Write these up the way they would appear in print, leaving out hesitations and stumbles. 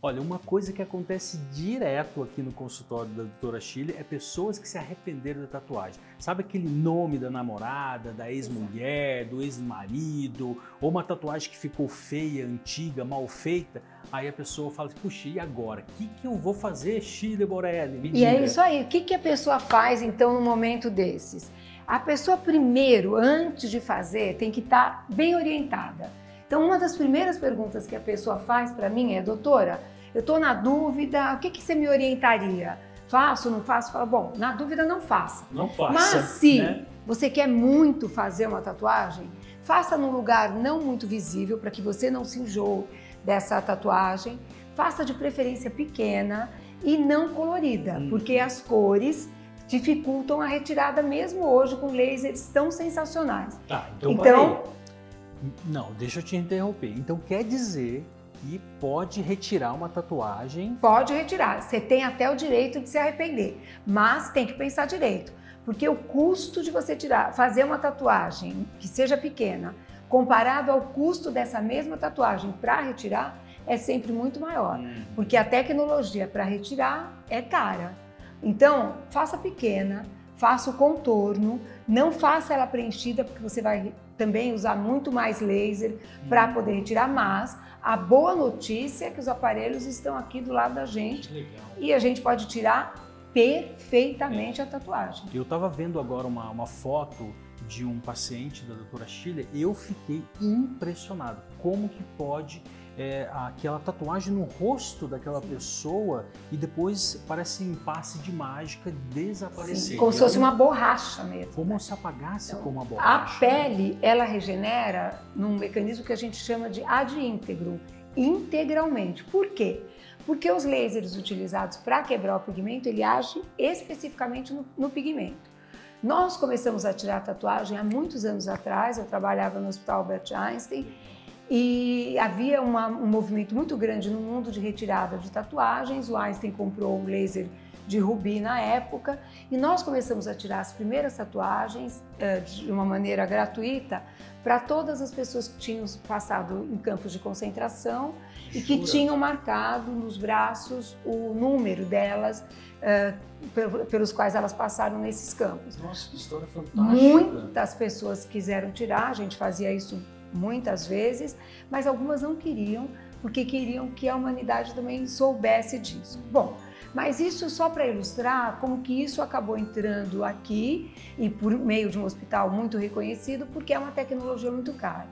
Olha, uma coisa que acontece direto aqui no consultório da doutora Shirley é pessoas que se arrependeram da tatuagem. Sabe aquele nome da namorada, da ex-mulher, do ex-marido, ou uma tatuagem que ficou feia, antiga, mal feita? Aí a pessoa fala, puxa, e agora? O que eu vou fazer, Shirley Borelli? Me E é diga. isso aí. O que a pessoa faz, então, num momento desses? A pessoa, primeiro, antes de fazer, tem que estar bem orientada. Então, uma das primeiras perguntas que a pessoa faz para mim é, doutora, eu estou na dúvida, o que você me orientaria? Faço, não faço? Fala, bom, na dúvida não faça. Não faça. Mas se né? você quer muito fazer uma tatuagem, faça num lugar não muito visível, para que você não se enjoe dessa tatuagem. Faça de preferência pequena e não colorida, porque as cores dificultam a retirada mesmo hoje com lasers tão sensacionais. Tá, então não, deixa eu te interromper. Então quer dizer que pode retirar uma tatuagem? Pode retirar, você tem até o direito de se arrepender, mas tem que pensar direito, porque o custo de você fazer uma tatuagem que seja pequena, comparado ao custo dessa mesma tatuagem para retirar, é sempre muito maior, porque a tecnologia para retirar é cara. Então, faça pequena, faça o contorno, não faça ela preenchida, porque você vai também usar muito mais laser para poder retirar, mas a boa notícia é que os aparelhos estão aqui do lado da gente. Legal. E a gente pode tirar perfeitamente a tatuagem. Eu estava vendo agora uma foto de um paciente da doutora Shirley, eu fiquei impressionado. Como que pode aquela tatuagem no rosto daquela pessoa e depois parece um passe de mágica desaparecer. Como se fosse uma borracha mesmo. Como se apagasse Então, como uma borracha. A pele, ela regenera num mecanismo que a gente chama de ad íntegro, integralmente. Por quê? Porque os lasers utilizados para quebrar o pigmento, ele age especificamente no pigmento. Nós começamos a tirar tatuagem há muitos anos atrás, eu trabalhava no Hospital Albert Einstein, e havia um movimento muito grande no mundo de retirada de tatuagens. O Einstein comprou um laser de rubi na época e nós começamos a tirar as primeiras tatuagens de uma maneira gratuita para todas as pessoas que tinham passado em campos de concentração e que tinham marcado nos braços o número delas pelos quais elas passaram nesses campos. Nossa, que história fantástica! Muitas pessoas quiseram tirar, a gente fazia isso muitas vezes, mas algumas não queriam, porque queriam que a humanidade também soubesse disso. Bom, mas isso só para ilustrar como que isso acabou entrando aqui e por meio de um hospital muito reconhecido, porque é uma tecnologia muito cara.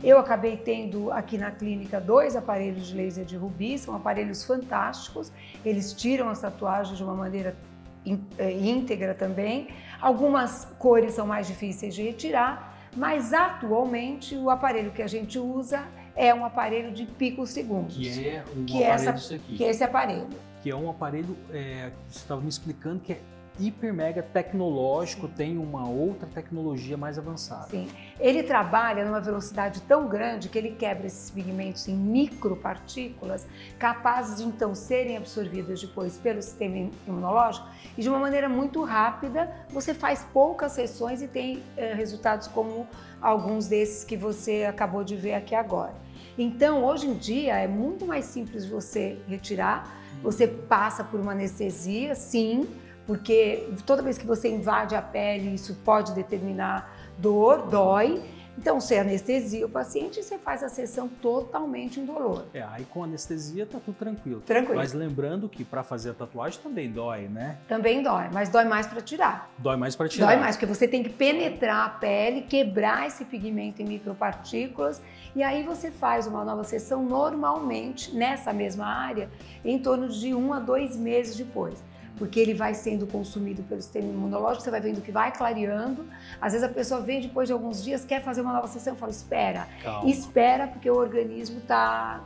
Eu acabei tendo aqui na clínica 2 aparelhos de laser de rubi, são aparelhos fantásticos, eles tiram as tatuagens de uma maneira íntegra também. Algumas cores são mais difíceis de retirar, mas atualmente o aparelho que a gente usa é um aparelho de picosegundos. Que é aparelho disso aqui. Que é esse aparelho. Que é um aparelho, você estava me explicando, que é hiper mega tecnológico, tem uma outra tecnologia mais avançada. Sim, ele trabalha numa velocidade tão grande que ele quebra esses pigmentos em micropartículas, capazes de então serem absorvidas depois pelo sistema imunológico e de uma maneira muito rápida. Você faz poucas sessões e tem resultados como alguns desses que você acabou de ver aqui agora. Então, hoje em dia é muito mais simples você retirar, você passa por uma anestesia, sim, porque toda vez que você invade a pele, isso pode determinar dor, dói. Então, você anestesia o paciente e você faz a sessão totalmente indolor. Aí com anestesia tá tudo tranquilo. Tranquilo. Mas lembrando que para fazer a tatuagem também dói, né? Também dói, mas dói mais para tirar. Dói mais para tirar. Dói mais, porque você tem que penetrar a pele, quebrar esse pigmento em micropartículas e aí você faz uma nova sessão normalmente nessa mesma área em torno de 1 a 2 meses depois. Porque ele vai sendo consumido pelo sistema imunológico, você vai vendo que vai clareando. Às vezes a pessoa vem depois de alguns dias, quer fazer uma nova sessão, eu falo, espera. Calma. Espera, porque o organismo tá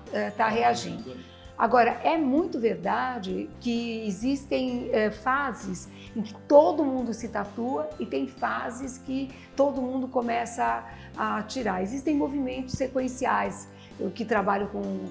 reagindo. Agora, é muito verdade que existem fases em que todo mundo se tatua e tem fases que todo mundo começa a tirar. Existem movimentos sequenciais eu que trabalho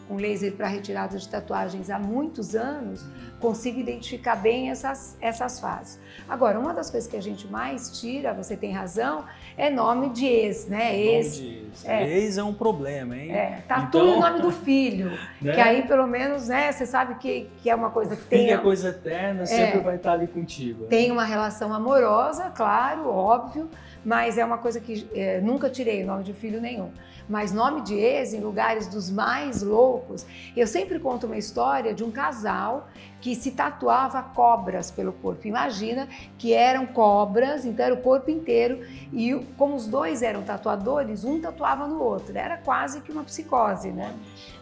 com laser para retirada de tatuagens há muitos anos, consigo identificar bem essas fases. Agora, uma das coisas que a gente mais tira, você tem razão, é nome de ex, né? Ex é um problema, hein? Tatu então, o nome do filho, né? Que aí pelo menos, né, você sabe que é uma coisa que tem... é coisa eterna, sempre vai estar ali contigo. Né? Tem uma relação amorosa, claro, óbvio, mas é uma coisa que nunca tirei o nome de filho nenhum. Mas nome de ex, em lugares dos mais loucos, eu sempre conto uma história de um casal que se tatuava cobras pelo corpo. Imagina que eram cobras, então era o corpo inteiro, e como os dois eram tatuadores, um tatuava no outro. Era quase que uma psicose, né?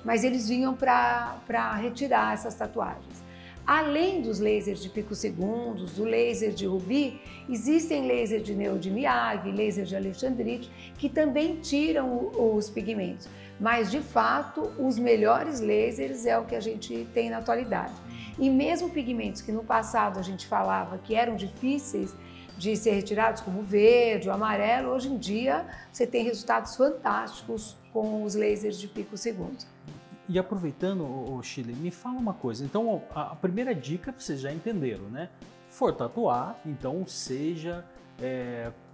Mas eles vinham para retirar essas tatuagens. Além dos lasers de picosegundos, do laser de rubi, existem laser de Neo de Miyagi, laser de alexandrite, que também tiram os pigmentos. Mas, de fato, os melhores lasers é o que a gente tem na atualidade. E mesmo pigmentos que no passado a gente falava que eram difíceis de ser retirados, como o verde, o amarelo, hoje em dia você tem resultados fantásticos com os lasers de picosegundos. E aproveitando, Shirley, me fala uma coisa. Então, a primeira dica vocês já entenderam, né? For tatuar, então seja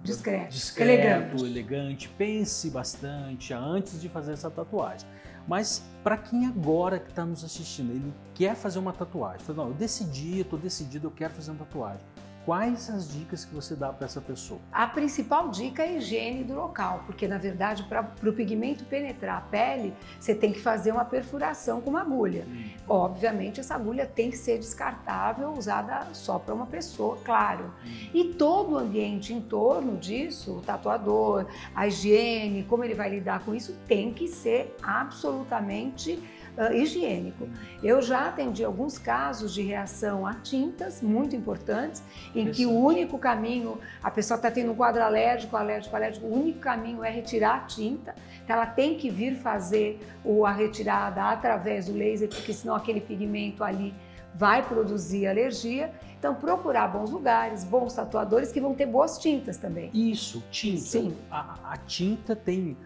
discreto, elegante, pense bastante antes de fazer essa tatuagem. Mas para quem agora que está nos assistindo, ele quer fazer uma tatuagem, fala, não, estou decidido, eu quero fazer uma tatuagem. Quais as dicas que você dá para essa pessoa? A principal dica é a higiene do local, porque na verdade para o pigmento penetrar a pele, você tem que fazer uma perfuração com uma agulha. Obviamente essa agulha tem que ser descartável, usada só para uma pessoa, claro. E todo o ambiente em torno disso, o tatuador, a higiene, como ele vai lidar com isso, tem que ser absolutamente higiênico. Eu já atendi alguns casos de reação a tintas muito importantes, em que o único caminho, a pessoa está tendo um quadro alérgico, o único caminho é retirar a tinta, então ela tem que vir fazer a retirada através do laser, porque senão aquele pigmento ali vai produzir alergia. Então, procurar bons lugares, bons tatuadores que vão ter boas tintas também. Isso, tinta. Sim. A tinta tem,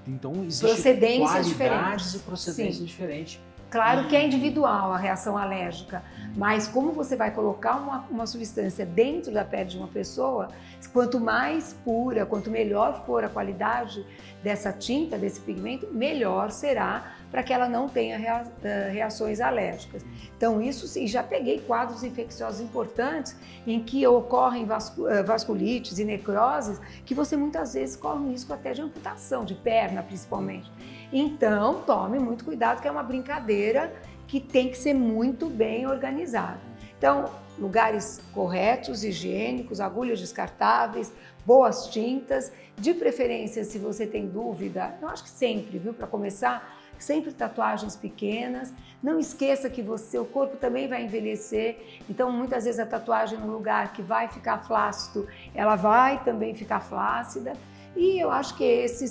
então existe procedências qualidades e procedências diferentes. Claro que é individual a reação alérgica, mas como você vai colocar uma substância dentro da pele de uma pessoa, quanto mais pura, quanto melhor for a qualidade dessa tinta, desse pigmento, melhor será para que ela não tenha reações alérgicas. Então isso sim, já peguei quadros infecciosos importantes em que ocorrem vasculites e necroses que você muitas vezes corre um risco até de amputação, de perna principalmente. Então tome muito cuidado, que é uma brincadeira que tem que ser muito bem organizada. Então, lugares corretos, higiênicos, agulhas descartáveis, boas tintas, de preferência, se você tem dúvida, eu acho que sempre, viu, para começar, sempre tatuagens pequenas. Não esqueça que o corpo também vai envelhecer, então muitas vezes a tatuagem no lugar que vai ficar flácido, ela vai também ficar flácida. E eu acho que essas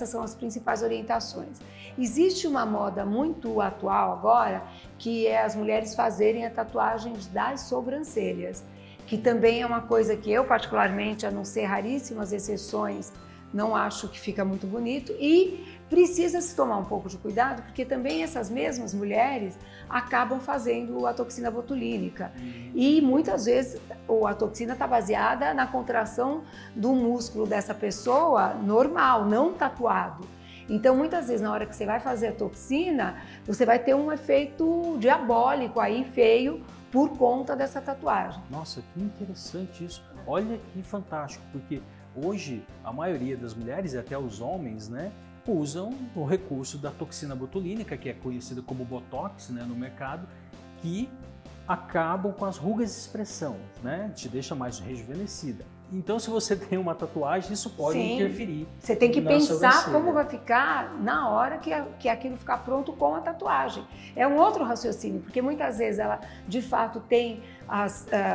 são as principais orientações. Existe uma moda muito atual agora, que é as mulheres fazerem a tatuagem das sobrancelhas, que também é uma coisa que eu particularmente, a não ser raríssimas exceções, não acho que fica muito bonito e precisa se tomar um pouco de cuidado, porque também essas mesmas mulheres acabam fazendo a toxina botulínica. E muitas vezes a toxina está baseada na contração do músculo dessa pessoa normal, não tatuado. Então, muitas vezes, na hora que você vai fazer a toxina, você vai ter um efeito diabólico aí, feio, por conta dessa tatuagem. Nossa, que interessante isso. Olha que fantástico, porque hoje a maioria das mulheres e até os homens, né, usam o recurso da toxina botulínica, que é conhecida como Botox, né, no mercado, que acabam com as rugas de expressão, né, te deixa mais rejuvenescida. Então, se você tem uma tatuagem, isso pode interferir. Você tem que pensar como vai ficar na hora que aquilo ficar pronto com a tatuagem. É um outro raciocínio, porque muitas vezes ela, de fato, tem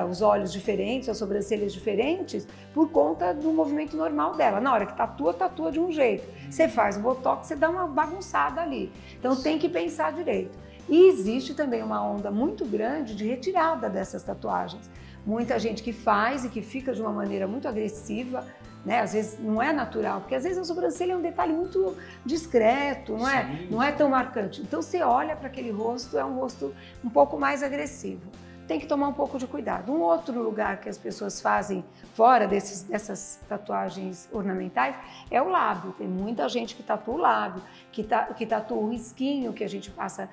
os olhos diferentes, as sobrancelhas diferentes, por conta do movimento normal dela. Na hora que tatua de um jeito. Você faz o botox, você dá uma bagunçada ali. Então, tem que pensar direito. E existe também uma onda muito grande de retirada dessas tatuagens. muita gente que faz e que fica de uma maneira muito agressiva, né? Às vezes não é natural, porque às vezes a sobrancelha é um detalhe muito discreto, não é? Sim. Não é tão marcante. Então você olha para aquele rosto, é um rosto um pouco mais agressivo. Tem que tomar um pouco de cuidado. Um outro lugar que as pessoas fazem fora dessas tatuagens ornamentais é o lábio. Tem muita gente que tatua o lábio, que tatua o risquinho que a gente passa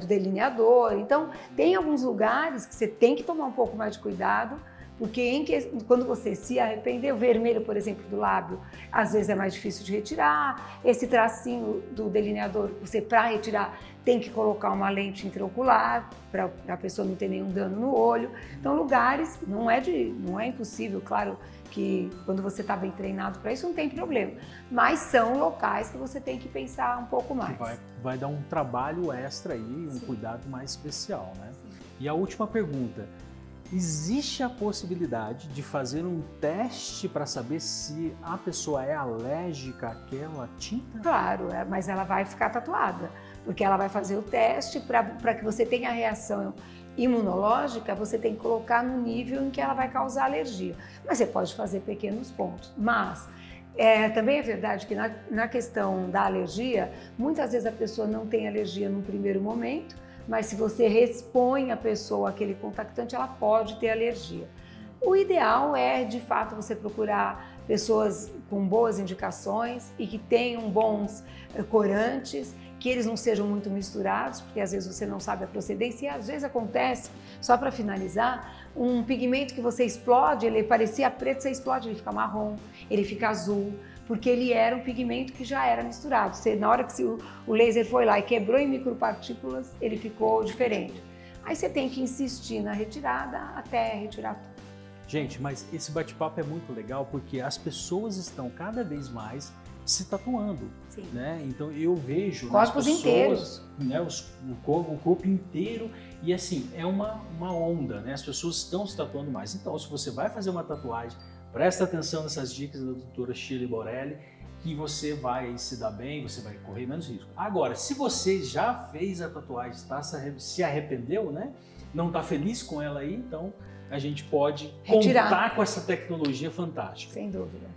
do delineador. Então, tem alguns lugares que você tem que tomar um pouco mais de cuidado, porque quando você se arrepender, o vermelho, por exemplo, do lábio, às vezes é mais difícil de retirar. Esse tracinho do delineador, você para retirar tem que colocar uma lente intraocular para a pessoa não ter nenhum dano no olho. Então, lugares, não é impossível, claro que quando você está bem treinado para isso não tem problema, mas são locais que você tem que pensar um pouco mais. Vai dar um trabalho extra aí, um cuidado mais especial, né? Sim. E a última pergunta. Existe a possibilidade de fazer um teste para saber se a pessoa é alérgica àquela tinta? Claro, mas ela vai ficar tatuada, porque ela vai fazer o teste para que você tenha a reação imunológica, você tem que colocar no nível em que ela vai causar alergia. Mas você pode fazer pequenos pontos. Mas também é verdade que na questão da alergia, muitas vezes a pessoa não tem alergia no primeiro momento, mas se você expõe a pessoa àquele contactante, ela pode ter alergia. O ideal é, de fato, você procurar pessoas com boas indicações e que tenham bons corantes, que eles não sejam muito misturados, porque às vezes você não sabe a procedência e às vezes acontece, só para finalizar, um pigmento que você explode, ele parecia preto, você explode, ele fica marrom, ele fica azul, porque ele era um pigmento que já era misturado. Na hora que o laser foi lá e quebrou em micropartículas, ele ficou diferente. Aí você tem que insistir na retirada até retirar tudo. Gente, mas esse bate-papo é muito legal porque as pessoas estão cada vez mais se tatuando, né? Então eu vejo corpos inteiros, né, o corpo inteiro, e assim, é uma onda, né? As pessoas estão se tatuando mais. Então, se você vai fazer uma tatuagem, presta atenção nessas dicas da doutora Shirley Borelli, que você vai se dar bem, você vai correr menos risco. Agora, se você já fez a tatuagem, se arrependeu, né? Não está feliz com ela aí, então a gente pode contar com essa tecnologia fantástica. Sem dúvida.